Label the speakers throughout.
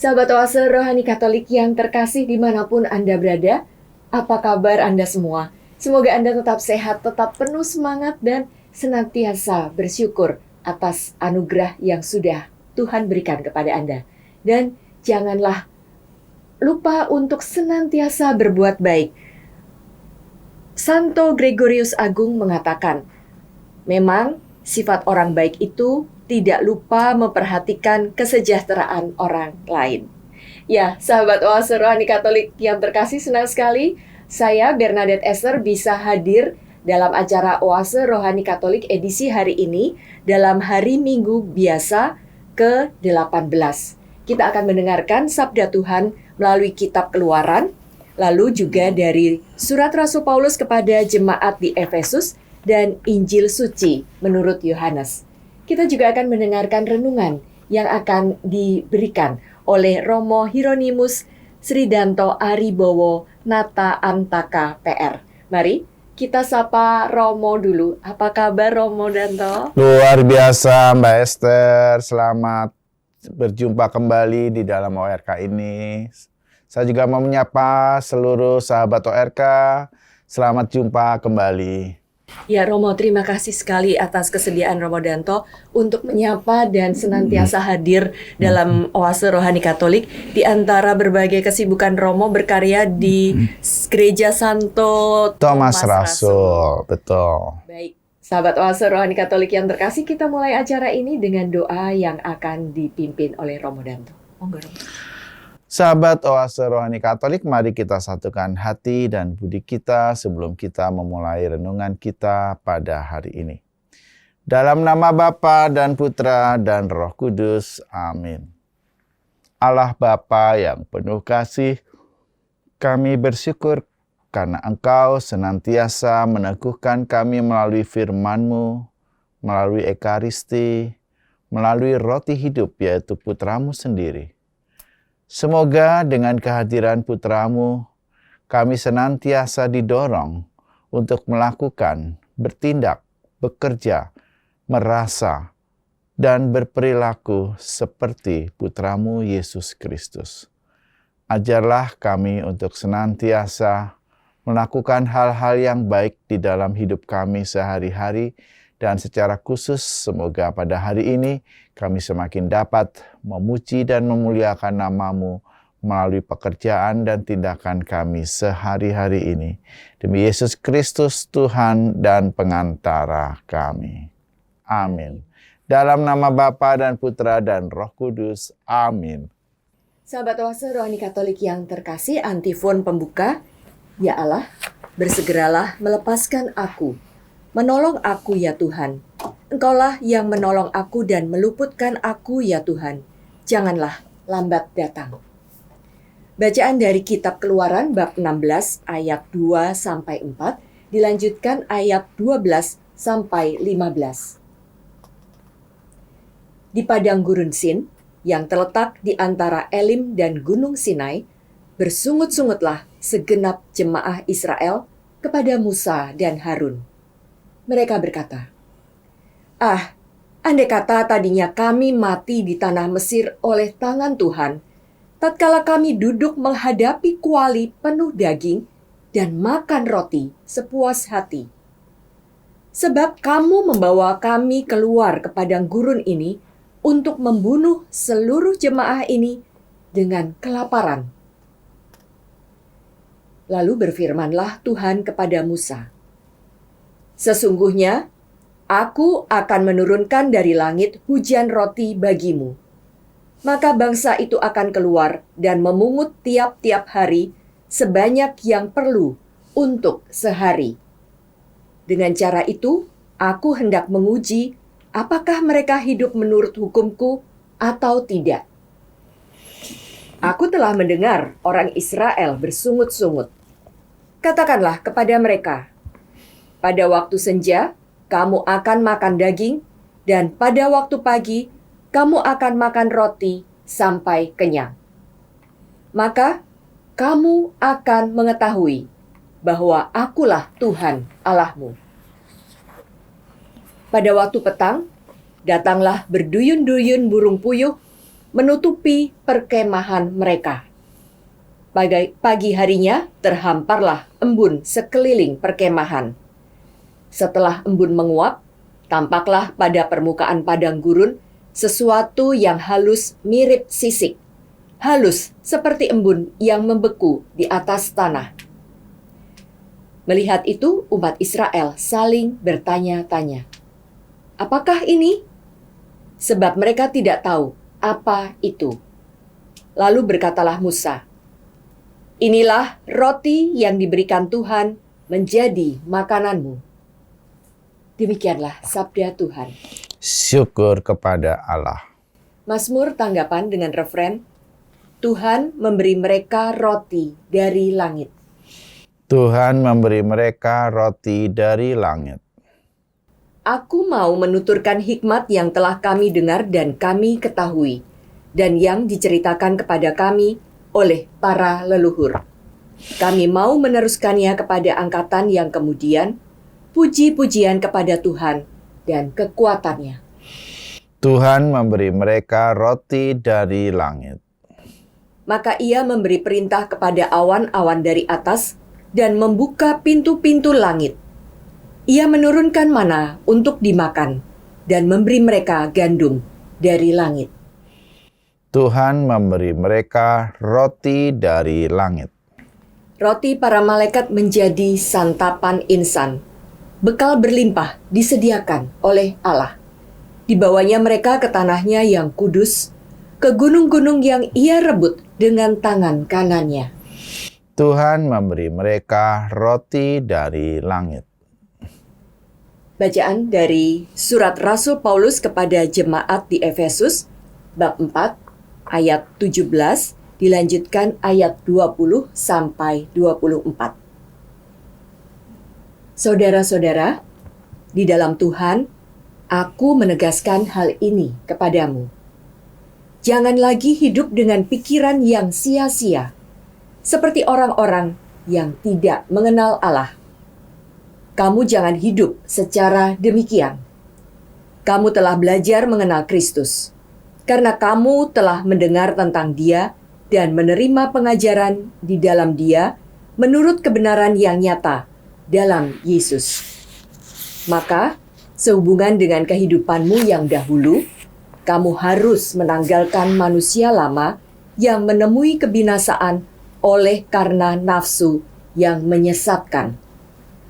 Speaker 1: Sahabat Oase Rohani Katolik yang terkasih dimanapun Anda berada, apa kabar Anda semua? Semoga Anda tetap sehat, tetap penuh semangat, dan senantiasa bersyukur atas anugerah yang sudah Tuhan berikan kepada Anda. Dan janganlah lupa untuk senantiasa berbuat baik. Santo Gregorius Agung mengatakan, memang sifat orang baik itu tidak lupa memperhatikan kesejahteraan orang lain. Ya, sahabat Oase Rohani Katolik yang terkasih, senang sekali saya Bernadette Esther bisa hadir dalam acara Oase Rohani Katolik edisi hari ini dalam hari Minggu biasa ke-18. Kita akan mendengarkan sabda Tuhan melalui kitab Keluaran, lalu juga dari surat Rasul Paulus kepada jemaat di Efesus dan Injil Suci menurut Yohanes. Kita juga akan mendengarkan renungan yang akan diberikan oleh Romo Hieronymus Sridanto Aribowo Nata Antaka PR. Mari kita sapa Romo dulu. Apa kabar Romo Danto?
Speaker 2: Luar biasa Mbak Esther, selamat berjumpa kembali di dalam ORK ini. Saya juga mau menyapa seluruh sahabat ORK, selamat jumpa kembali.
Speaker 1: Ya Romo, terima kasih sekali atas kesediaan Romo Danto untuk menyapa dan senantiasa hadir dalam Oase Rohani Katolik. Di antara berbagai kesibukan Romo berkarya di Gereja Santo
Speaker 2: Thomas Rasul. Betul.
Speaker 1: Baik, sahabat Oase Rohani Katolik yang terkasih, kita mulai acara ini dengan doa yang akan dipimpin oleh Romo Danto. Monggo Romo.
Speaker 2: Sahabat Oase Rohani Katolik, mari kita satukan hati dan budi kita sebelum kita memulai renungan kita pada hari ini. Dalam nama Bapa dan Putra dan Roh Kudus, amin. Allah Bapa yang penuh kasih, kami bersyukur karena Engkau senantiasa meneguhkan kami melalui firman-Mu, melalui Ekaristi, melalui roti hidup yaitu Putra-Mu sendiri. Semoga dengan kehadiran Putra-Mu, kami senantiasa didorong untuk melakukan, bertindak, bekerja, merasa, dan berperilaku seperti Putra-Mu Yesus Kristus. Ajarlah kami untuk senantiasa melakukan hal-hal yang baik di dalam hidup kami sehari-hari, dan secara khusus semoga pada hari ini kami semakin dapat memuji dan memuliakan nama-Mu melalui pekerjaan dan tindakan kami sehari-hari ini. Demi Yesus Kristus Tuhan dan pengantara kami. Amin. Dalam nama Bapa dan Putra dan Roh Kudus. Amin.
Speaker 1: Sahabat Oase Rohani Katolik yang terkasih, antifon pembuka. Ya Allah, bersegeralah melepaskan aku. Menolong aku ya Tuhan. Engkaulah yang menolong aku dan meluputkan aku ya Tuhan. Janganlah lambat datang. Bacaan dari kitab Keluaran bab 16 ayat 2-4 dilanjutkan ayat 12-15. Di padang gurun Sin yang terletak di antara Elim dan Gunung Sinai, bersungut-sungutlah segenap jemaah Israel kepada Musa dan Harun. Mereka berkata, andai kata tadinya kami mati di tanah Mesir oleh tangan Tuhan, tatkala kami duduk menghadapi kuali penuh daging dan makan roti sepuas hati. Sebab kamu membawa kami keluar ke padang gurun ini untuk membunuh seluruh jemaah ini dengan kelaparan. Lalu berfirmanlah Tuhan kepada Musa, sesungguhnya aku akan menurunkan dari langit hujan roti bagimu. Maka bangsa itu akan keluar dan memungut tiap-tiap hari sebanyak yang perlu untuk sehari. Dengan cara itu, aku hendak menguji apakah mereka hidup menurut hukumku atau tidak. Aku telah mendengar orang Israel bersungut-sungut. Katakanlah kepada mereka, pada waktu senja, kamu akan makan daging, dan pada waktu pagi, kamu akan makan roti sampai kenyang. Maka, kamu akan mengetahui bahwa akulah Tuhan Allahmu. Pada waktu petang, datanglah berduyun-duyun burung puyuh, menutupi perkemahan mereka. Pagi harinya terhamparlah embun sekeliling perkemahan. Setelah embun menguap, tampaklah pada permukaan padang gurun sesuatu yang halus mirip sisik. Halus seperti embun yang membeku di atas tanah. Melihat itu, umat Israel saling bertanya-tanya, "Apakah ini?" Sebab mereka tidak tahu apa itu. Lalu berkatalah Musa, "Inilah roti yang diberikan Tuhan menjadi makananmu." Demikianlah sabda Tuhan.
Speaker 2: Syukur kepada Allah.
Speaker 1: Mazmur tanggapan dengan referen, Tuhan memberi mereka roti dari langit.
Speaker 2: Tuhan memberi mereka roti dari langit.
Speaker 1: Aku mau menuturkan hikmat yang telah kami dengar dan kami ketahui, dan yang diceritakan kepada kami oleh para leluhur. Kami mau meneruskannya kepada angkatan yang kemudian, puji-pujian kepada Tuhan dan kekuatannya.
Speaker 2: Tuhan memberi mereka roti dari langit.
Speaker 1: Maka ia memberi perintah kepada awan-awan dari atas dan membuka pintu-pintu langit. Ia menurunkan mana untuk dimakan dan memberi mereka gandum dari langit.
Speaker 2: Tuhan memberi mereka roti dari langit.
Speaker 1: Roti para malaikat menjadi santapan insan. Bekal berlimpah disediakan oleh Allah. Dibawanya mereka ke tanahnya yang kudus, ke gunung-gunung yang ia rebut dengan tangan kanannya.
Speaker 2: Tuhan memberi mereka roti dari langit.
Speaker 1: Bacaan dari surat Rasul Paulus kepada jemaat di Efesus, bab 4, ayat 17, dilanjutkan ayat 20 sampai 24. Saudara-saudara, di dalam Tuhan, aku menegaskan hal ini kepadamu. Jangan lagi hidup dengan pikiran yang sia-sia, seperti orang-orang yang tidak mengenal Allah. Kamu jangan hidup secara demikian. Kamu telah belajar mengenal Kristus, karena kamu telah mendengar tentang Dia dan menerima pengajaran di dalam Dia menurut kebenaran yang nyata dalam Yesus. Maka, sehubungan dengan kehidupanmu yang dahulu, kamu harus menanggalkan manusia lama yang menemui kebinasaan oleh karena nafsu yang menyesatkan,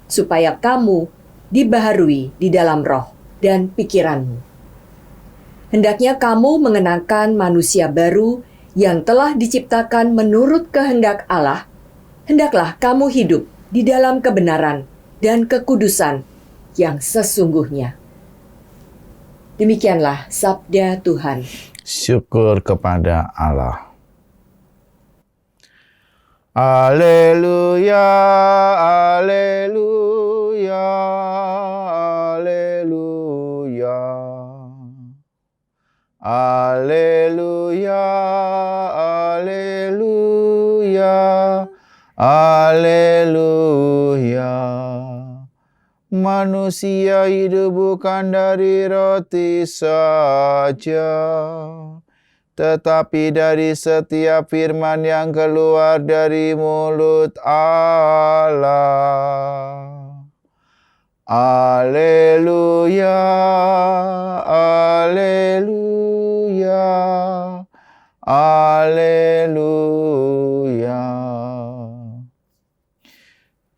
Speaker 1: supaya kamu dibaharui di dalam roh dan pikiranmu. Hendaknya kamu mengenakan manusia baru yang telah diciptakan menurut kehendak Allah. Hendaklah kamu hidup di dalam kebenaran dan kekudusan yang sesungguhnya. Demikianlah sabda Tuhan.
Speaker 2: Syukur kepada Allah. Haleluya, haleluya, haleluya. Haleluya, haleluya, haleluya. Manusia hidup bukan dari roti saja, tetapi dari setiap firman yang keluar dari mulut Allah. Haleluya, haleluya, haleluya.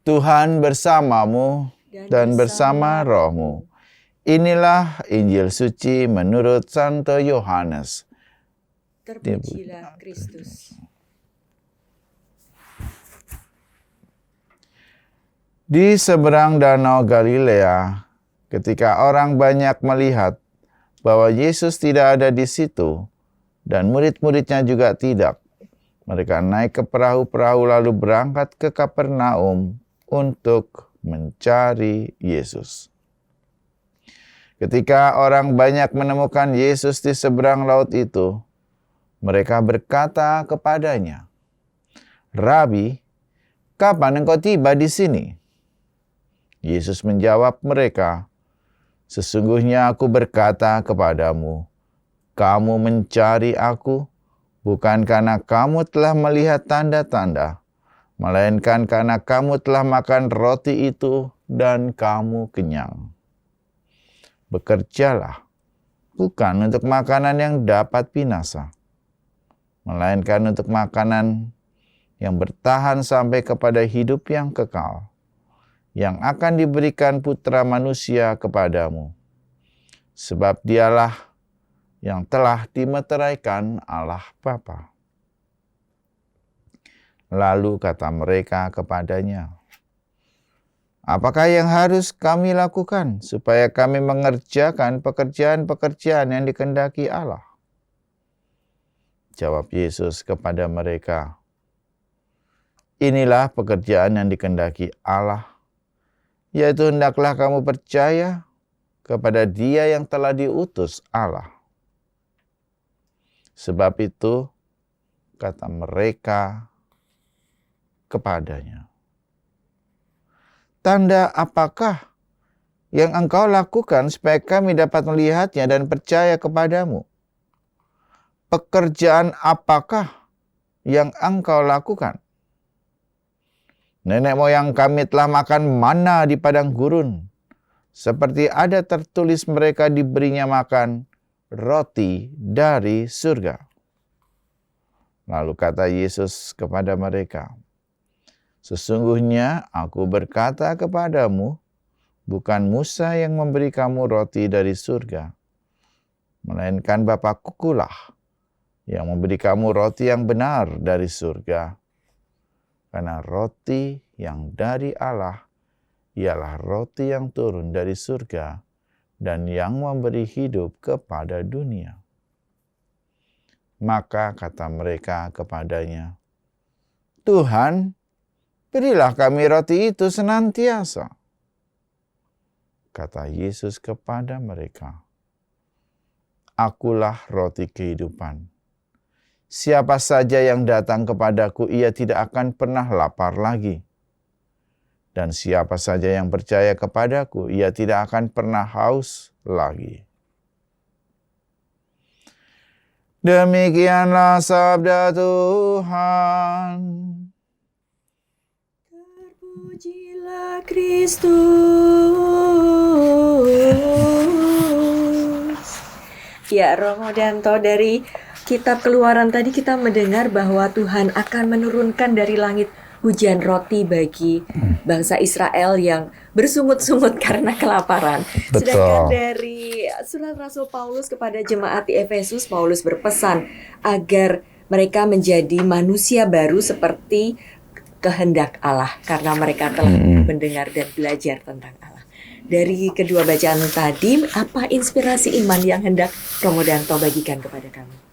Speaker 2: Tuhan bersamamu dan bersama rohmu. Inilah Injil suci menurut Santo Yohanes.
Speaker 1: Terpujilah Kristus.
Speaker 2: Di seberang danau Galilea, ketika orang banyak melihat bahwa Yesus tidak ada di situ, dan murid-muridnya juga tidak, mereka naik ke perahu-perahu lalu berangkat ke Kapernaum untuk mencari Yesus. Ketika orang banyak menemukan Yesus di seberang laut itu, mereka berkata kepadanya, "Rabi, kapan engkau tiba di sini?" Yesus menjawab mereka, "Sesungguhnya aku berkata kepadamu, kamu mencari aku bukan karena kamu telah melihat tanda-tanda, melainkan karena kamu telah makan roti itu dan kamu kenyang. Bekerjalah, bukan untuk makanan yang dapat binasa, melainkan untuk makanan yang bertahan sampai kepada hidup yang kekal, yang akan diberikan Putra Manusia kepadamu. Sebab dialah yang telah dimeteraikan Allah Bapa. Lalu kata mereka kepadanya, apakah yang harus kami lakukan supaya kami mengerjakan pekerjaan-pekerjaan yang dikehendaki Allah? Jawab Yesus kepada mereka, inilah pekerjaan yang dikehendaki Allah, yaitu hendaklah kamu percaya kepada Dia yang telah diutus Allah. Sebab itu, kata mereka kepadanya, tanda apakah yang engkau lakukan supaya kami dapat melihatnya dan percaya kepadamu? Pekerjaan apakah yang engkau lakukan? Nenek moyang kami telah makan mana di padang gurun, seperti ada tertulis mereka diberinya makan roti dari surga. Lalu kata Yesus kepada mereka, sesungguhnya aku berkata kepadamu, bukan Musa yang memberi kamu roti dari surga, melainkan Bapa-Ku lah yang memberi kamu roti yang benar dari surga. Karena roti yang dari Allah ialah roti yang turun dari surga dan yang memberi hidup kepada dunia. Maka kata mereka kepadanya, Tuhan, berilah kami roti itu senantiasa. Kata Yesus kepada mereka, Akulah roti kehidupan. Siapa saja yang datang kepadaku, ia tidak akan pernah lapar lagi. Dan siapa saja yang percaya kepadaku, ia tidak akan pernah haus lagi. Demikianlah sabda Tuhan.
Speaker 1: Terpujilah Kristus. Ya, Romo Danto, dari Kitab Keluaran tadi kita mendengar bahwa Tuhan akan menurunkan dari langit hujan roti bagi bangsa Israel yang bersungut-sungut karena kelaparan.
Speaker 2: Betul.
Speaker 1: Sedangkan dari surat Rasul Paulus kepada jemaat di Efesus, Paulus berpesan agar mereka menjadi manusia baru seperti kehendak Allah karena mereka telah mendengar dan belajar tentang Allah. Dari kedua bacaan tadi, apa inspirasi iman yang hendak Romo Danto bagikan kepada kami?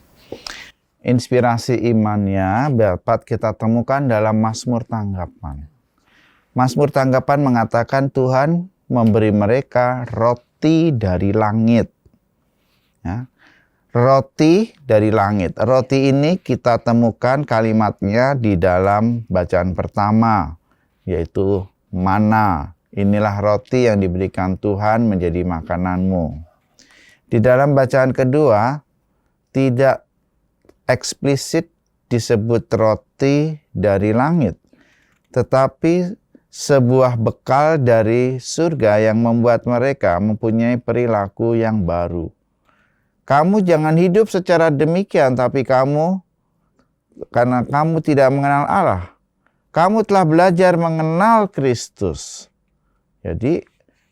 Speaker 2: Inspirasi imannya dapat kita temukan dalam Mazmur Tanggapan. Mazmur Tanggapan mengatakan Tuhan memberi mereka roti dari langit. Ya. Roti dari langit. Roti ini kita temukan kalimatnya di dalam bacaan pertama, yaitu mana. Inilah roti yang diberikan Tuhan menjadi makananmu. Di dalam bacaan kedua, tidak eksplisit disebut roti dari langit, tetapi sebuah bekal dari surga yang membuat mereka mempunyai perilaku yang baru. Kamu jangan hidup secara demikian, tapi karena kamu tidak mengenal Allah, kamu telah belajar mengenal Kristus. Jadi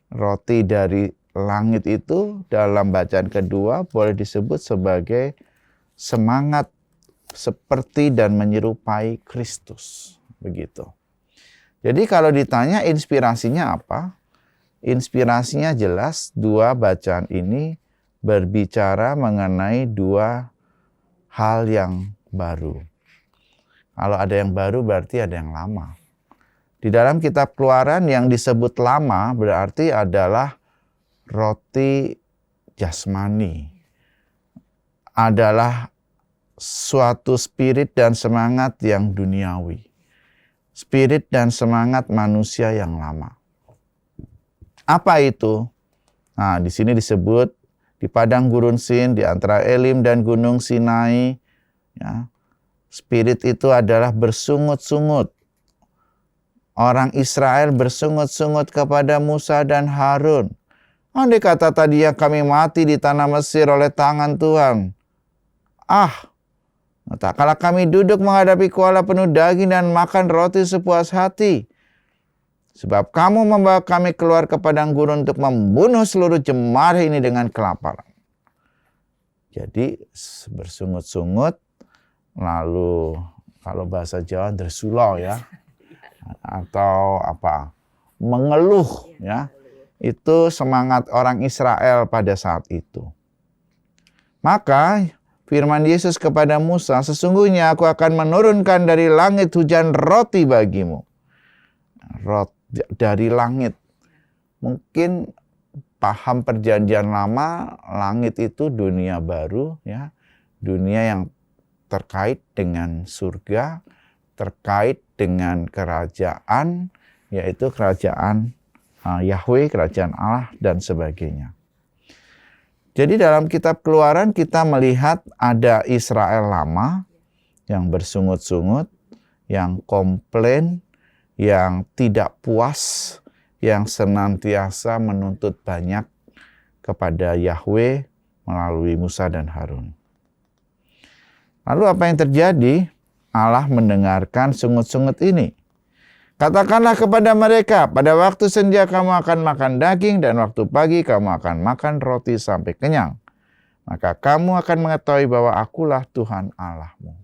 Speaker 2: roti dari langit itu dalam bacaan kedua boleh disebut sebagai semangat seperti dan menyerupai Kristus. Begitu. Jadi kalau ditanya inspirasinya apa? Inspirasinya jelas dua bacaan ini berbicara mengenai dua hal yang baru. Kalau ada yang baru berarti ada yang lama. Di dalam kitab Keluaran yang disebut lama berarti adalah roti jasmani. Adalah suatu spirit dan semangat yang duniawi. Spirit dan semangat manusia yang lama. Apa itu? Nah, di sini disebut di padang gurun Sin, di antara Elim dan gunung Sinai. Ya, Spirit itu adalah bersungut-sungut. Orang Israel bersungut-sungut kepada Musa dan Harun. Andai kata tadinya kami mati di tanah Mesir oleh tangan Tuhan. Tak kala kami duduk menghadapi kuala penuh daging dan makan roti sepuas hati. Sebab kamu membawa kami keluar ke padang gurun untuk membunuh seluruh jemaah ini dengan kelaparan. Jadi bersungut-sungut, lalu kalau bahasa Jawa dersulau ya. Atau mengeluh ya. Itu semangat orang Israel pada saat itu. Maka firman Yesus kepada Musa, sesungguhnya aku akan menurunkan dari langit hujan roti bagimu. Dari langit. Mungkin paham perjanjian lama, langit itu dunia baru ya. Dunia yang terkait dengan surga, terkait dengan kerajaan, yaitu kerajaan Yahweh, kerajaan Allah, dan sebagainya. Jadi dalam kitab Keluaran kita melihat ada Israel lama yang bersungut-sungut, yang komplain, yang tidak puas, yang senantiasa menuntut banyak kepada Yahweh melalui Musa dan Harun. Lalu apa yang terjadi? Allah mendengarkan sungut-sungut ini. Katakanlah kepada mereka, pada waktu senja kamu akan makan daging dan waktu pagi kamu akan makan roti sampai kenyang. Maka kamu akan mengetahui bahwa akulah Tuhan Allahmu.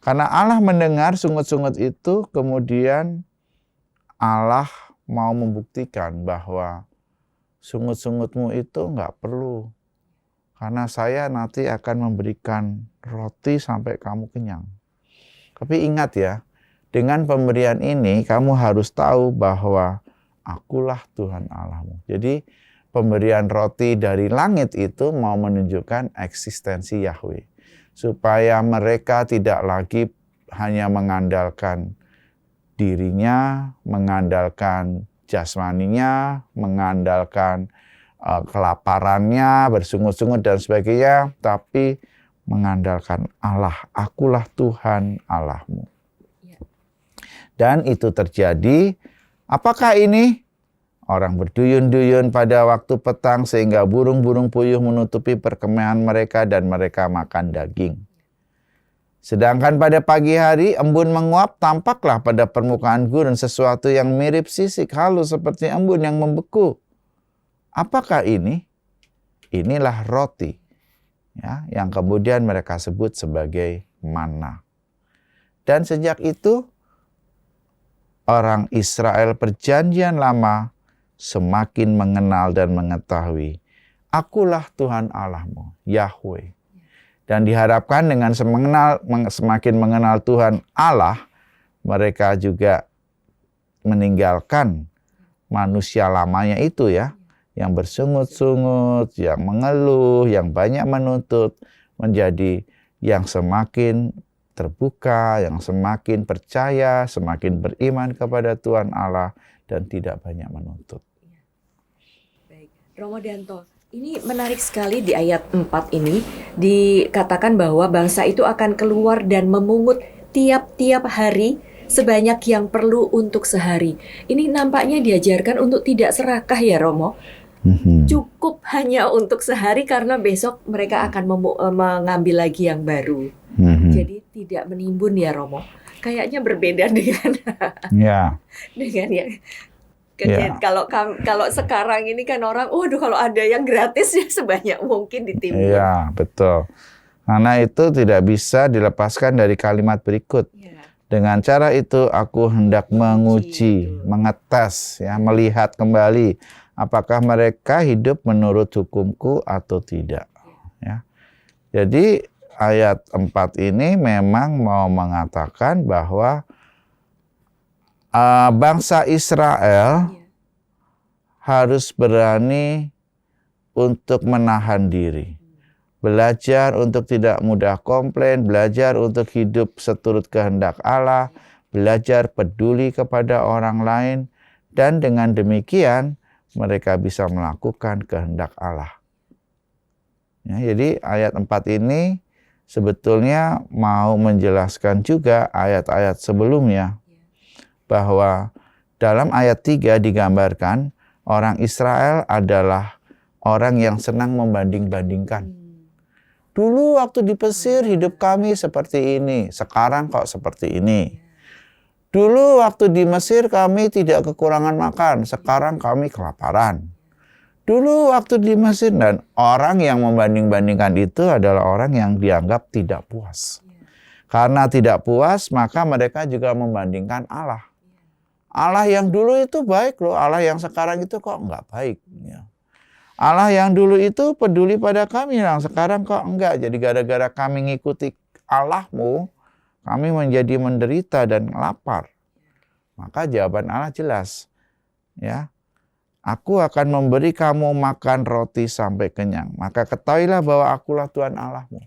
Speaker 2: Karena Allah mendengar sungut-sungut itu, kemudian Allah mau membuktikan bahwa sungut-sungutmu itu enggak perlu. Karena saya nanti akan memberikan roti sampai kamu kenyang. Tapi ingat ya, dengan pemberian ini kamu harus tahu bahwa akulah Tuhan Allahmu. Jadi pemberian roti dari langit itu mau menunjukkan eksistensi Yahweh. Supaya mereka tidak lagi hanya mengandalkan dirinya, mengandalkan jasmaninya, mengandalkan kelaparannya, bersungut-sungut dan sebagainya, tapi mengandalkan Allah. Akulah Tuhan Allahmu. Dan itu terjadi. Apakah ini? Orang berduyun-duyun pada waktu petang sehingga burung-burung puyuh menutupi perkemahan mereka dan mereka makan daging. Sedangkan pada pagi hari embun menguap, tampaklah pada permukaan gurun sesuatu yang mirip sisik halus seperti embun yang membeku. Apakah ini? Inilah roti ya, yang kemudian mereka sebut sebagai manna. Dan sejak itu orang Israel perjanjian lama semakin mengenal dan mengetahui akulah Tuhan Allahmu, Yahweh. Dan diharapkan dengan semakin mengenal Tuhan Allah, mereka juga meninggalkan manusia lamanya itu ya, yang bersungut-sungut, yang mengeluh, yang banyak menuntut, menjadi yang semakin terbuka, yang semakin percaya, semakin beriman kepada Tuhan Allah, dan tidak banyak menuntut.
Speaker 1: Baik, Romo Danto, ini menarik sekali di ayat 4 ini, dikatakan bahwa bangsa itu akan keluar dan memungut tiap-tiap hari sebanyak yang perlu untuk sehari. Ini nampaknya diajarkan untuk tidak serakah ya Romo. Cukup hanya untuk sehari karena besok mereka akan mengambil lagi yang baru. Jadi tidak menimbun ya Romo. Kayaknya berbeda dengan dengan yang kalau sekarang ini kan orang, waduh kalau ada yang gratis ya sebanyak mungkin ditimbun.
Speaker 2: Iya, betul. Karena itu tidak bisa dilepaskan dari kalimat berikut. Dengan cara itu aku hendak menguji, mengetes, ya, melihat kembali apakah mereka hidup menurut hukumku atau tidak. Ya. Jadi ayat 4 ini memang mau mengatakan bahwa bangsa Israel harus berani untuk menahan diri. Belajar untuk tidak mudah komplain, belajar untuk hidup seturut kehendak Allah, belajar peduli kepada orang lain, dan dengan demikian mereka bisa melakukan kehendak Allah. Ya, jadi ayat 4 ini sebetulnya mau menjelaskan juga ayat-ayat sebelumnya, bahwa dalam ayat 3 digambarkan orang Israel adalah orang yang senang membanding-bandingkan. Dulu waktu di Mesir hidup kami seperti ini, sekarang kok seperti ini. Dulu waktu di Mesir kami tidak kekurangan makan, sekarang kami kelaparan. Dulu waktu di Mesir, dan orang yang membanding-bandingkan itu adalah orang yang dianggap tidak puas. Karena tidak puas, maka mereka juga membandingkan Allah. Allah yang dulu itu baik loh, Allah yang sekarang itu kok enggak baik. Allah yang dulu itu peduli pada kami, yang sekarang kok enggak. Jadi gara-gara kami ngikuti Allahmu, kami menjadi menderita dan lapar. Maka jawaban Allah jelas, ya. Aku akan memberi kamu makan roti sampai kenyang. Maka ketahuilah bahwa akulah Tuhan Allahmu.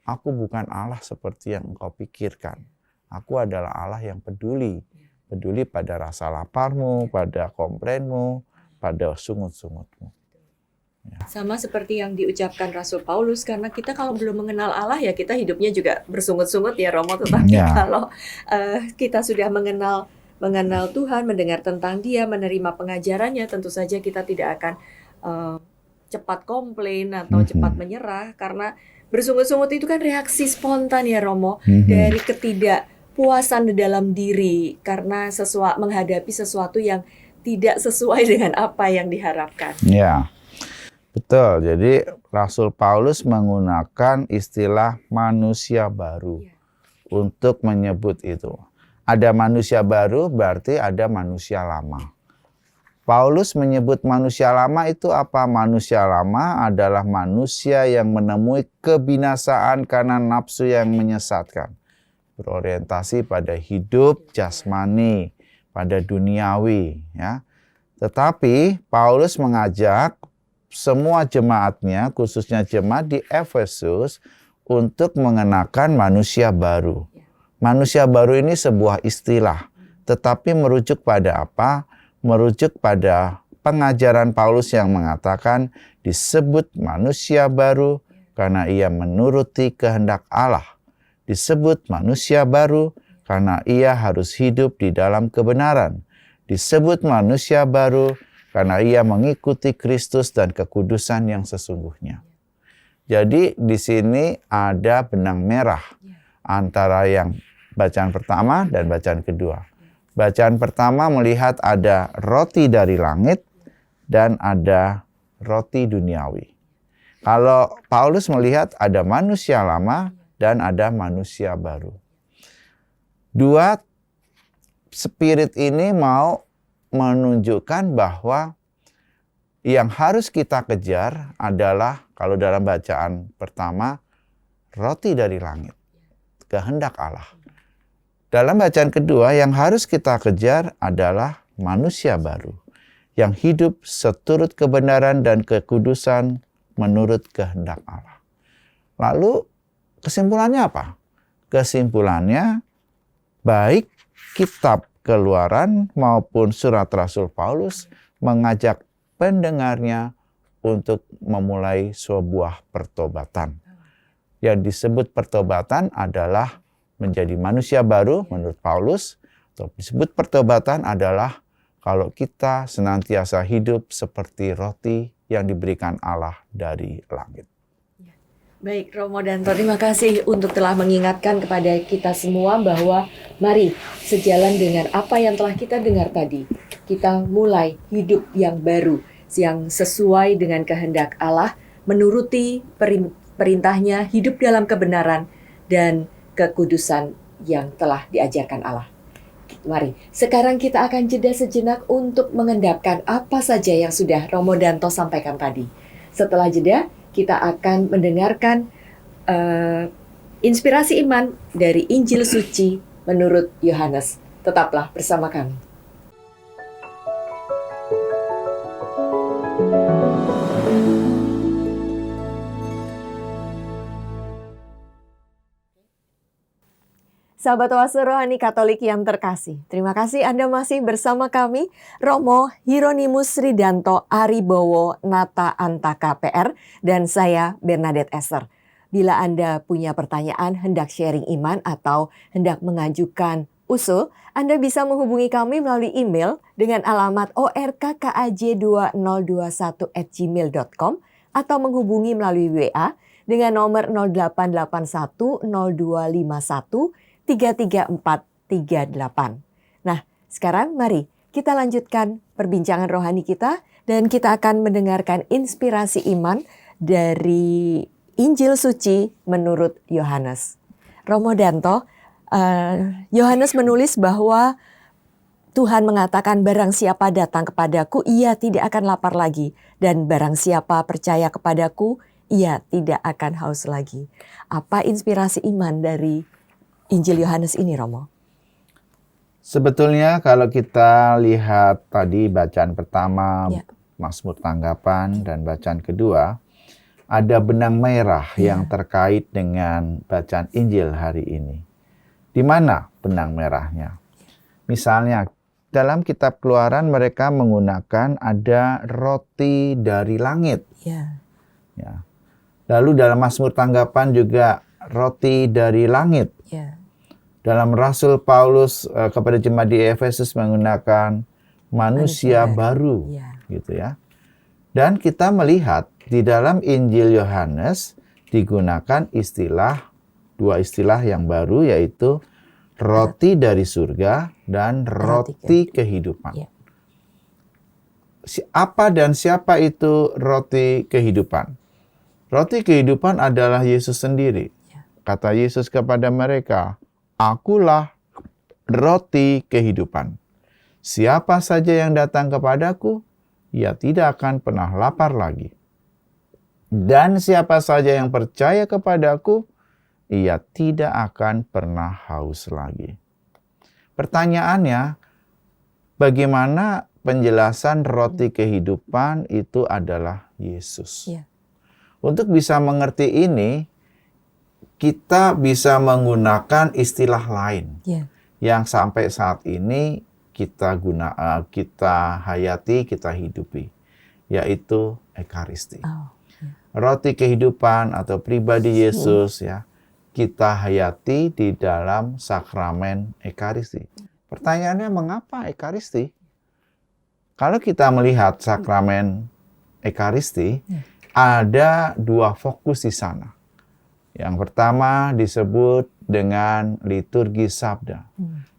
Speaker 2: Aku bukan Allah seperti yang engkau pikirkan. Aku adalah Allah yang peduli. Peduli pada rasa laparmu, pada komplainmu, pada sungut-sungutmu.
Speaker 1: Sama seperti yang diucapkan Rasul Paulus, karena kita kalau belum mengenal Allah ya kita hidupnya juga bersungut-sungut ya Romo. Tetapi kalau kita sudah mengenal Tuhan, mendengar tentang Dia, menerima pengajarannya, tentu saja kita tidak akan cepat komplain atau cepat menyerah, karena bersungut-sungut itu kan reaksi spontan ya Romo, dari ketidakpuasan di dalam diri karena menghadapi sesuatu yang tidak sesuai dengan apa yang diharapkan.
Speaker 2: Ya, betul. Jadi Rasul Paulus menggunakan istilah manusia baru untuk menyebut itu. Ada manusia baru berarti ada manusia lama. Paulus menyebut manusia lama itu apa? Manusia lama adalah manusia yang menemui kebinasaan karena nafsu yang menyesatkan. Berorientasi pada hidup jasmani, pada duniawi. Ya. Tetapi Paulus mengajak semua jemaatnya, khususnya jemaat di Efesus, untuk mengenakan manusia baru. Manusia baru ini sebuah istilah, tetapi merujuk pada apa? Merujuk pada pengajaran Paulus yang mengatakan disebut manusia baru karena ia menuruti kehendak Allah. Disebut manusia baru karena ia harus hidup di dalam kebenaran. Disebut manusia baru karena ia mengikuti Kristus dan kekudusan yang sesungguhnya. Jadi di sini ada benang merah antara yang bacaan pertama dan bacaan kedua. Bacaan pertama melihat ada roti dari langit dan ada roti duniawi. Kalau Paulus melihat ada manusia lama dan ada manusia baru. Dua spirit ini mau menunjukkan bahwa yang harus kita kejar adalah, kalau dalam bacaan pertama, roti dari langit, kehendak Allah. Dalam bacaan kedua, yang harus kita kejar adalah manusia baru, yang hidup seturut kebenaran dan kekudusan menurut kehendak Allah. Lalu kesimpulannya apa? Kesimpulannya, baik kitab Keluaran maupun surat Rasul Paulus mengajak pendengarnya untuk memulai sebuah pertobatan. Yang disebut pertobatan adalah menjadi manusia baru menurut Paulus. Atau disebut pertobatan adalah kalau kita senantiasa hidup seperti roti yang diberikan Allah dari langit.
Speaker 1: Baik, Romo Danto, terima kasih untuk telah mengingatkan kepada kita semua bahwa mari sejalan dengan apa yang telah kita dengar tadi, kita mulai hidup yang baru, yang sesuai dengan kehendak Allah, menuruti perintahnya, hidup dalam kebenaran dan kekudusan yang telah diajarkan Allah. Mari, sekarang kita akan jeda sejenak untuk mengendapkan apa saja yang sudah Romo Danto sampaikan tadi. Setelah jeda, kita akan mendengarkan inspirasi iman dari Injil Suci menurut Yohanes. Tetaplah bersama kami. Sahabat Oase Rohani Katolik yang terkasih, terima kasih Anda masih bersama kami, Romo Hieronimus Ridanto Aribowo Nata Antaka PR, dan saya Bernadette Esther. Bila Anda punya pertanyaan, hendak sharing iman atau hendak mengajukan usul, Anda bisa menghubungi kami melalui email dengan alamat orkkaj2021@gmail.com atau menghubungi melalui WA dengan nomor 0881 0251 33438. Nah, sekarang mari kita lanjutkan perbincangan rohani kita dan kita akan mendengarkan inspirasi iman dari Injil Suci menurut Yohanes. Romo Danto, Yohanes menulis bahwa Tuhan mengatakan barang siapa datang kepadaku, ia tidak akan lapar lagi. Dan barang siapa percaya kepadaku, ia tidak akan haus lagi. Apa inspirasi iman dari Injil Yohanes ini, Romo?
Speaker 2: Sebetulnya kalau kita lihat tadi bacaan pertama, Mazmur tanggapan, dan bacaan kedua, ada benang merah yang terkait dengan bacaan Injil hari ini. Di mana benang merahnya? Misalnya, dalam kitab Keluaran mereka menggunakan ada roti dari langit. Ya. Lalu dalam Mazmur tanggapan juga roti dari langit. Dalam Rasul Paulus kepada jemaat di Efesus menggunakan manusia baru, gitu ya. Dan kita melihat di dalam Injil Yohanes digunakan dua istilah yang baru, yaitu roti dari surga dan roti kehidupan. Apa dan siapa itu roti kehidupan? Roti kehidupan adalah Yesus sendiri. Kata Yesus kepada mereka, "Akulah roti kehidupan. Siapa saja yang datang kepadaku, ia tidak akan pernah lapar lagi. Dan siapa saja yang percaya kepadaku, ia tidak akan pernah haus lagi." Pertanyaannya, bagaimana penjelasan roti kehidupan itu adalah Yesus? Untuk bisa mengerti ini, kita bisa menggunakan istilah lain yang sampai saat ini kita hayati, kita hidupi, yaitu Ekaristi. Roti kehidupan atau pribadi Yesus, ya, kita hayati di dalam sakramen Ekaristi. Pertanyaannya, mengapa Ekaristi? Kalau kita melihat sakramen Ekaristi, ada dua fokus di sana. Yang pertama disebut dengan liturgi sabda.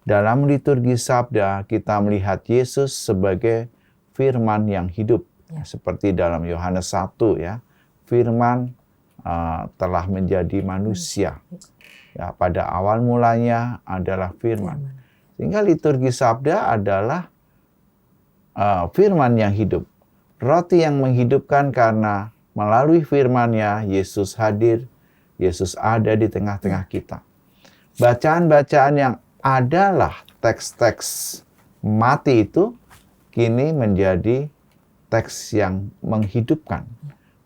Speaker 2: Dalam liturgi sabda kita melihat Yesus sebagai firman yang hidup. Seperti dalam Yohanes 1, ya. Firman telah menjadi manusia. Ya, pada awal mulanya adalah firman. Sehingga liturgi sabda adalah firman yang hidup. Roti yang menghidupkan karena melalui firman-Nya Yesus hadir, Yesus ada di tengah-tengah kita. Bacaan-bacaan yang adalah teks-teks mati itu kini menjadi teks yang menghidupkan.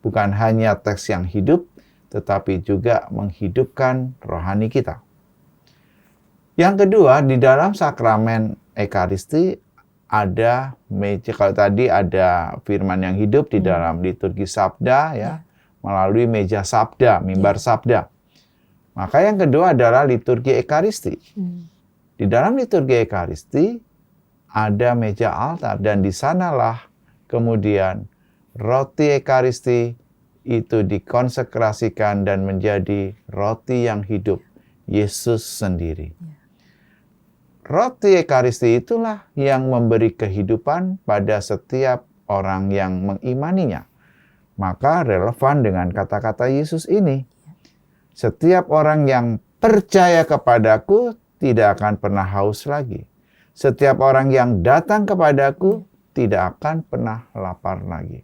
Speaker 2: Bukan hanya teks yang hidup, tetapi juga menghidupkan rohani kita. Yang kedua, di dalam sakramen Ekaristi ada meja. Kalau tadi ada firman yang hidup di dalam liturgi sabda, ya, melalui meja sabda, mimbar sabda. Maka yang kedua adalah liturgi Ekaristi. Di dalam liturgi Ekaristi ada meja altar, dan di sanalah kemudian roti Ekaristi itu dikonsekrasikan dan menjadi roti yang hidup, Yesus sendiri. Roti Ekaristi itulah yang memberi kehidupan pada setiap orang yang mengimaninya. Maka relevan dengan kata-kata Yesus ini. Setiap orang yang percaya kepadaku tidak akan pernah haus lagi. Setiap orang yang datang kepadaku tidak akan pernah lapar lagi.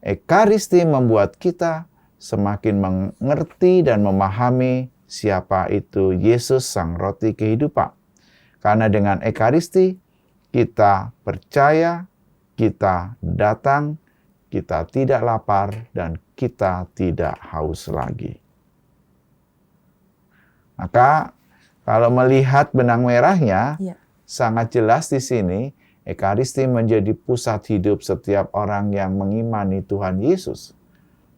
Speaker 2: Ekaristi membuat kita semakin mengerti dan memahami siapa itu Yesus Sang Roti Kehidupan. Karena dengan Ekaristi kita percaya, kita datang, kita tidak lapar, dan kita tidak haus lagi. Maka Kalau melihat benang merahnya,
Speaker 1: Ya.
Speaker 2: sangat jelas di sini, Ekaristi menjadi pusat hidup setiap orang yang mengimani Tuhan Yesus.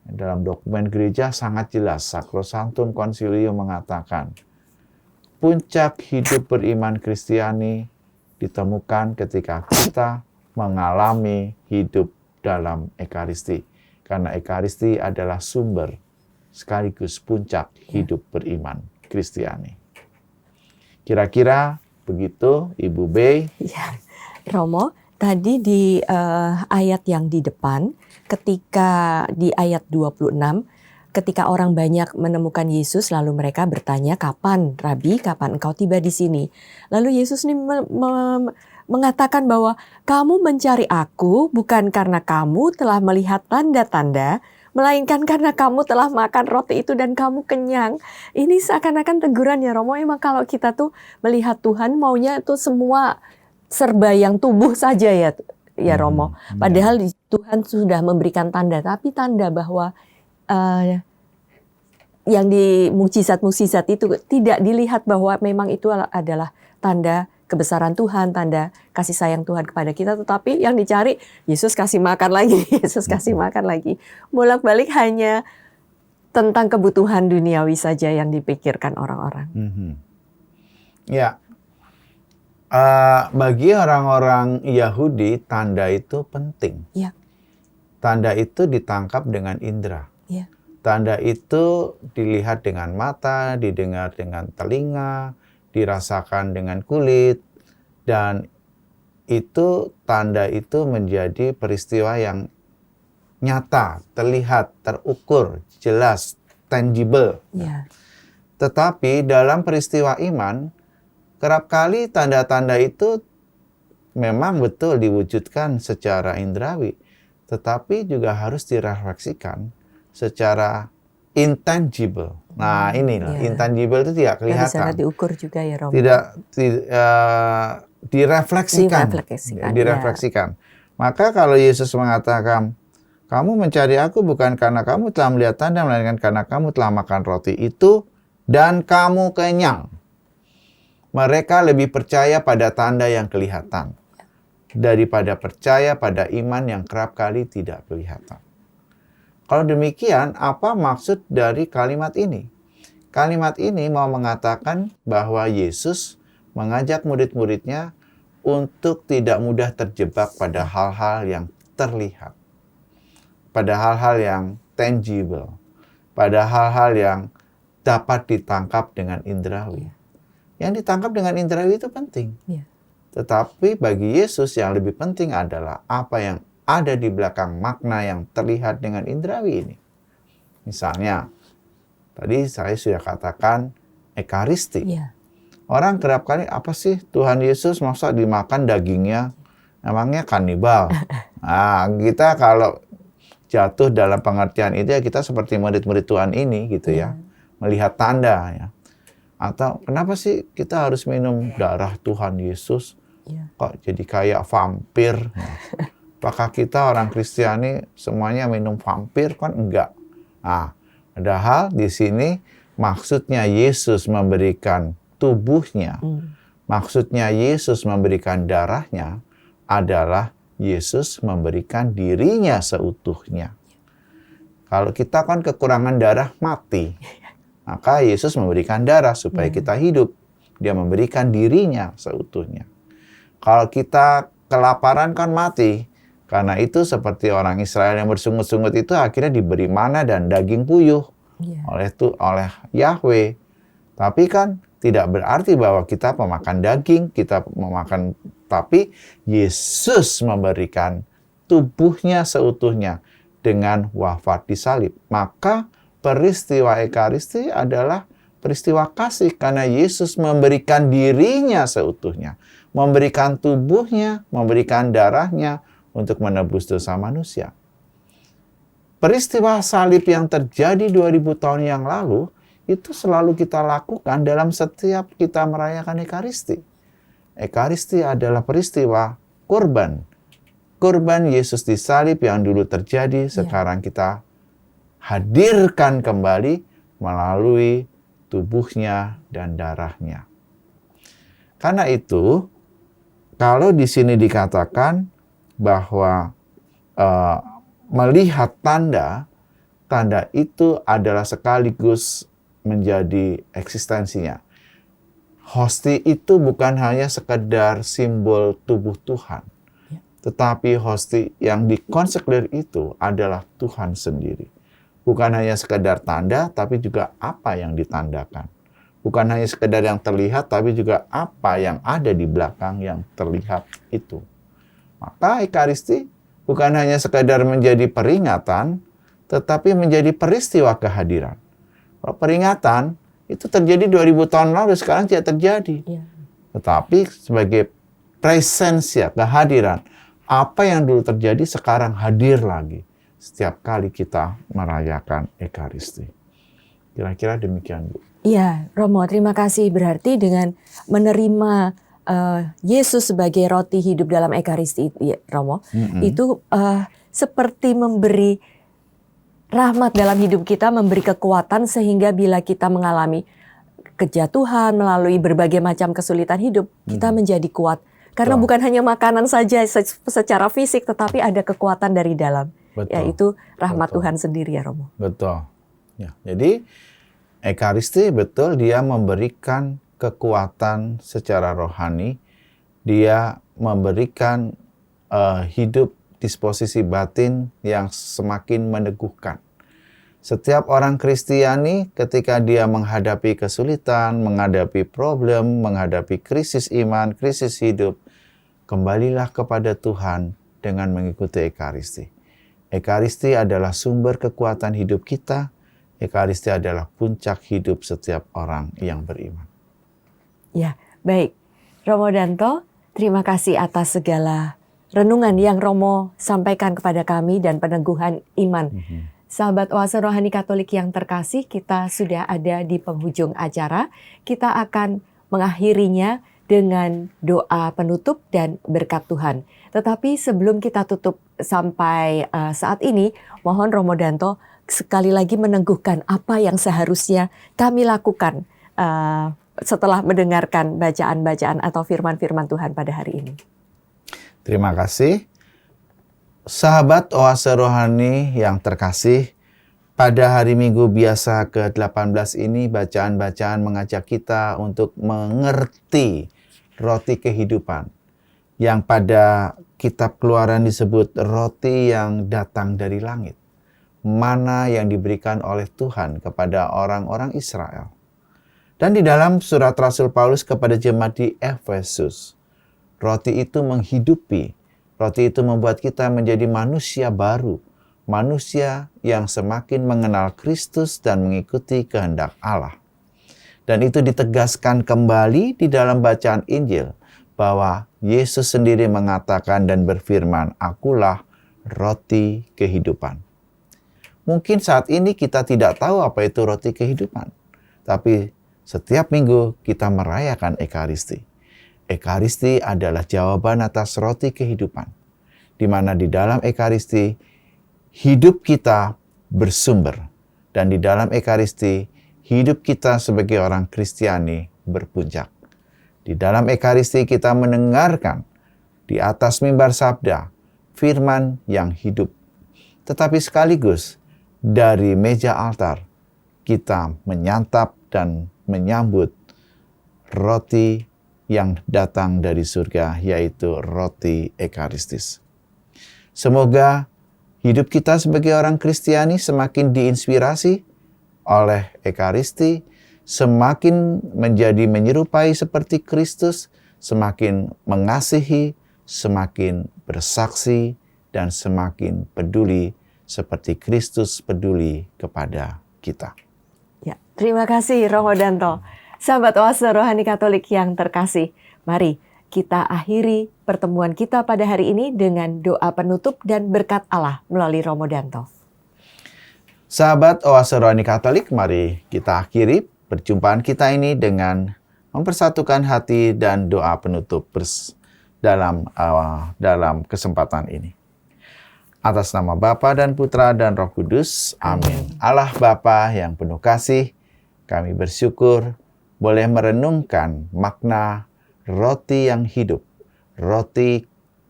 Speaker 2: Dalam dokumen gereja sangat jelas, Sacrosanctum Concilium mengatakan, puncak hidup beriman Kristiani ditemukan ketika kita mengalami hidup dalam Ekaristi. Karena Ekaristi adalah sumber sekaligus puncak hidup beriman Kristiani. Kira-kira begitu, Ibu Bey.
Speaker 1: Ya, Romo, tadi di ayat yang di depan, ketika di ayat 26, ketika orang banyak menemukan Yesus, lalu mereka bertanya, kapan Rabi, kapan engkau tiba di sini? Lalu Yesus ini mengatakan bahwa kamu mencari aku bukan karena kamu telah melihat tanda-tanda, melainkan karena kamu telah makan roti itu dan kamu kenyang. Ini seakan-akan teguran ya Romo, emang kalau kita tuh melihat Tuhan maunya itu semua serba yang tubuh saja ya Romo. Padahal Tuhan sudah memberikan tanda, tapi tanda bahwa yang di mukjizat-mukjizat itu tidak dilihat bahwa memang itu adalah tanda kebesaran Tuhan, tanda kasih sayang Tuhan kepada kita, tetapi yang dicari Yesus kasih makan lagi, Yesus kasih makan lagi. Bolak-balik hanya tentang kebutuhan duniawi saja yang dipikirkan orang-orang.
Speaker 2: Ya, bagi orang-orang Yahudi tanda itu penting.
Speaker 1: Ya.
Speaker 2: Tanda itu ditangkap dengan indera.
Speaker 1: Ya.
Speaker 2: Tanda itu dilihat dengan mata, didengar dengan telinga, dirasakan dengan kulit, dan itu tanda itu menjadi peristiwa yang nyata, terlihat, terukur, jelas, tangible.
Speaker 1: Ya.
Speaker 2: Tetapi dalam peristiwa iman, kerap kali tanda-tanda itu memang betul diwujudkan secara indrawi, tetapi juga harus direfleksikan secara intangible. Nah, inilah intangible itu tidak kelihatan.
Speaker 1: Bisa diukur juga ya Romo.
Speaker 2: Direfleksikan. Direfleksikan. Maka kalau Yesus mengatakan, kamu mencari aku bukan karena kamu telah melihat tanda, melainkan karena kamu telah makan roti itu dan kamu kenyang. Mereka lebih percaya pada tanda yang kelihatan daripada percaya pada iman yang kerap kali tidak kelihatan. Kalau demikian, apa maksud dari kalimat ini? Kalimat ini mau mengatakan bahwa Yesus mengajak murid-muridnya untuk tidak mudah terjebak pada hal-hal yang terlihat, pada hal-hal yang tangible, pada hal-hal yang dapat ditangkap dengan indrawi. Yang ditangkap dengan indrawi itu penting. Tetapi bagi Yesus yang lebih penting adalah apa yang ada di belakang makna yang terlihat dengan indrawi ini. Misalnya, tadi saya sudah katakan Ekaristi. Orang kerap kali, apa sih Tuhan Yesus masa dimakan dagingnya? Emangnya kanibal? Nah, kita kalau jatuh dalam pengertian itu ya kita seperti murid-murid Tuhan ini gitu ya. Melihat tanda ya. Atau kenapa sih kita harus minum darah Tuhan Yesus? Kok jadi kayak vampir? Apakah kita orang Kristiani semuanya minum vampir? Kan enggak. Nah, padahal di sini maksudnya Yesus memberikan tubuhnya, maksudnya Yesus memberikan darahnya adalah Yesus memberikan dirinya seutuhnya. Kalau kita kan kekurangan darah mati, maka Yesus memberikan darah supaya kita hidup. Dia memberikan dirinya seutuhnya. Kalau kita kelaparan kan mati. Karena itu seperti orang Israel yang bersungut-sungut itu akhirnya diberi mana dan daging puyuh oleh Yahweh. Tapi kan tidak berarti bahwa kita pemakan daging, kita memakan, tapi Yesus memberikan tubuhnya seutuhnya dengan wafat di salib. Maka peristiwa Ekaristi adalah peristiwa kasih karena Yesus memberikan dirinya seutuhnya, memberikan tubuhnya, memberikan darahnya untuk menebus dosa manusia. Peristiwa salib yang terjadi 2000 tahun yang lalu itu selalu kita lakukan dalam setiap kita merayakan Ekaristi. Ekaristi adalah peristiwa kurban. Kurban Yesus disalib yang dulu terjadi, sekarang kita hadirkan kembali melalui tubuhnya dan darahnya. Karena itu, kalau di sini dikatakan bahwa melihat tanda itu adalah sekaligus menjadi eksistensinya. Hostia itu bukan hanya sekedar simbol tubuh Tuhan, tetapi hostia yang dikonseklir itu adalah Tuhan sendiri. Bukan hanya sekedar tanda, tapi juga apa yang ditandakan. Bukan hanya sekedar yang terlihat, tapi juga apa yang ada di belakang yang terlihat itu. Maka Ekaristi bukan hanya sekedar menjadi peringatan, tetapi menjadi peristiwa kehadiran. Kalau peringatan itu terjadi 2000 tahun lalu, sekarang tidak terjadi.
Speaker 1: Ya.
Speaker 2: Tetapi sebagai presensia, kehadiran, apa yang dulu terjadi sekarang hadir lagi. Setiap kali kita merayakan Ekaristi. Kira-kira demikian, Bu.
Speaker 1: Iya, Romo, terima kasih. Berarti dengan menerima Yesus sebagai roti hidup dalam Ekaristi, Romo, itu seperti memberi rahmat dalam hidup kita, memberi kekuatan sehingga bila kita mengalami kejatuhan melalui berbagai macam kesulitan hidup, kita menjadi kuat. Karena bukan hanya makanan saja secara fisik, tetapi ada kekuatan dari dalam. Yaitu rahmat Tuhan sendiri ya, Romo.
Speaker 2: Betul. Ya, jadi Ekaristi betul dia memberikan kekuatan secara rohani. Dia memberikan hidup disposisi batin yang semakin meneguhkan. Setiap orang Kristiani ketika dia menghadapi kesulitan, menghadapi problem, menghadapi krisis iman, krisis hidup, kembalilah kepada Tuhan dengan mengikuti Ekaristi. Ekaristi adalah sumber kekuatan hidup kita. Ekaristi adalah puncak hidup setiap orang yang beriman.
Speaker 1: Ya, baik. Romo Danto, terima kasih atas segala renungan yang Romo sampaikan kepada kami dan peneguhan iman. Sahabat Oase Rohani Katolik yang terkasih, kita sudah ada di penghujung acara. Kita akan mengakhirinya dengan doa penutup dan berkat Tuhan. Tetapi sebelum kita tutup sampai saat ini, mohon Romo Danto sekali lagi meneguhkan apa yang seharusnya kami lakukan setelah mendengarkan bacaan-bacaan atau firman-firman Tuhan pada hari ini.
Speaker 2: Terima kasih. Sahabat Oase Rohani yang terkasih, pada hari Minggu biasa ke-18 ini bacaan-bacaan mengajak kita untuk mengerti roti kehidupan. Yang pada kitab Keluaran disebut roti yang datang dari langit. Mana yang diberikan oleh Tuhan kepada orang-orang Israel. Dan di dalam surat Rasul Paulus kepada jemaat di Efesus, roti itu menghidupi, roti itu membuat kita menjadi manusia baru, manusia yang semakin mengenal Kristus dan mengikuti kehendak Allah. Dan itu ditegaskan kembali di dalam bacaan Injil, bahwa Yesus sendiri mengatakan dan berfirman, "Akulah roti kehidupan." Mungkin saat ini kita tidak tahu apa itu roti kehidupan, tapi setiap minggu kita merayakan Ekaristi. Ekaristi adalah jawaban atas roti kehidupan, di mana di dalam Ekaristi hidup kita bersumber, dan di dalam Ekaristi hidup kita sebagai orang Kristiani berpuncak. Di dalam Ekaristi kita mendengarkan di atas mimbar sabda firman yang hidup, tetapi sekaligus dari meja altar kita menyantap dan menyambut roti yang datang dari surga, yaitu roti Ekaristis. Semoga hidup kita sebagai orang Kristiani semakin diinspirasi oleh Ekaristi, semakin menjadi menyerupai seperti Kristus, semakin mengasihi, semakin bersaksi, dan semakin peduli seperti Kristus peduli kepada kita.
Speaker 1: Ya, terima kasih Romo Danto. Sahabat Oase Rohani Katolik yang terkasih, mari kita akhiri pertemuan kita pada hari ini dengan doa penutup dan berkat Allah melalui Romo Danto.
Speaker 2: Sahabat Oase Rohani Katolik, mari kita akhiri perjumpaan kita ini dengan mempersatukan hati dan doa penutup dalam kesempatan ini. Atas nama Bapa dan Putra dan Roh Kudus, amin. Allah Bapa yang penuh kasih, kami bersyukur boleh merenungkan makna roti yang hidup, roti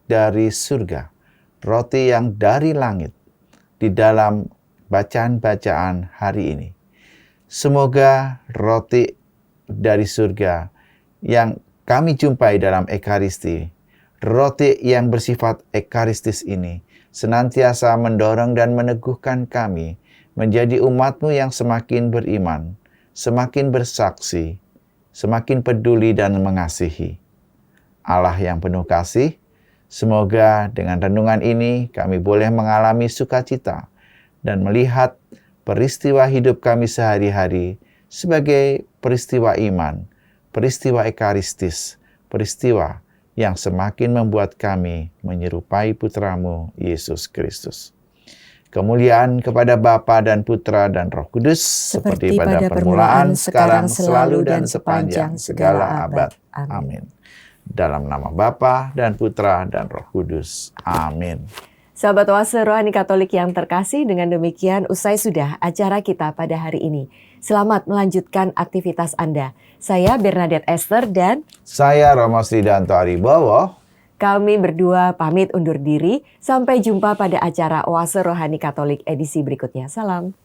Speaker 2: dari surga, roti yang dari langit di dalam bacaan-bacaan hari ini. Semoga roti dari surga yang kami jumpai dalam Ekaristi, roti yang bersifat ekaristis ini, senantiasa mendorong dan meneguhkan kami menjadi umat-Mu yang semakin beriman, semakin bersaksi, semakin peduli dan mengasihi. Allah yang penuh kasih, semoga dengan renungan ini kami boleh mengalami sukacita dan melihat peristiwa hidup kami sehari-hari sebagai peristiwa iman, peristiwa ekaristis, peristiwa yang semakin membuat kami menyerupai Putra-Mu, Yesus Kristus. Kemuliaan kepada Bapa dan Putra dan Roh Kudus, seperti pada permulaan, sekarang, selalu, dan sepanjang segala abad. Amin. Dalam nama Bapa dan Putra dan Roh Kudus. Amin.
Speaker 1: Sahabat Oase Rohani Katolik yang terkasih, dengan demikian usai sudah acara kita pada hari ini. Selamat melanjutkan aktivitas Anda. Saya Bernadette Esther dan
Speaker 2: saya Romo Sridanto Aribowo.
Speaker 1: Kami berdua pamit undur diri. Sampai jumpa pada acara Oase Rohani Katolik edisi berikutnya. Salam.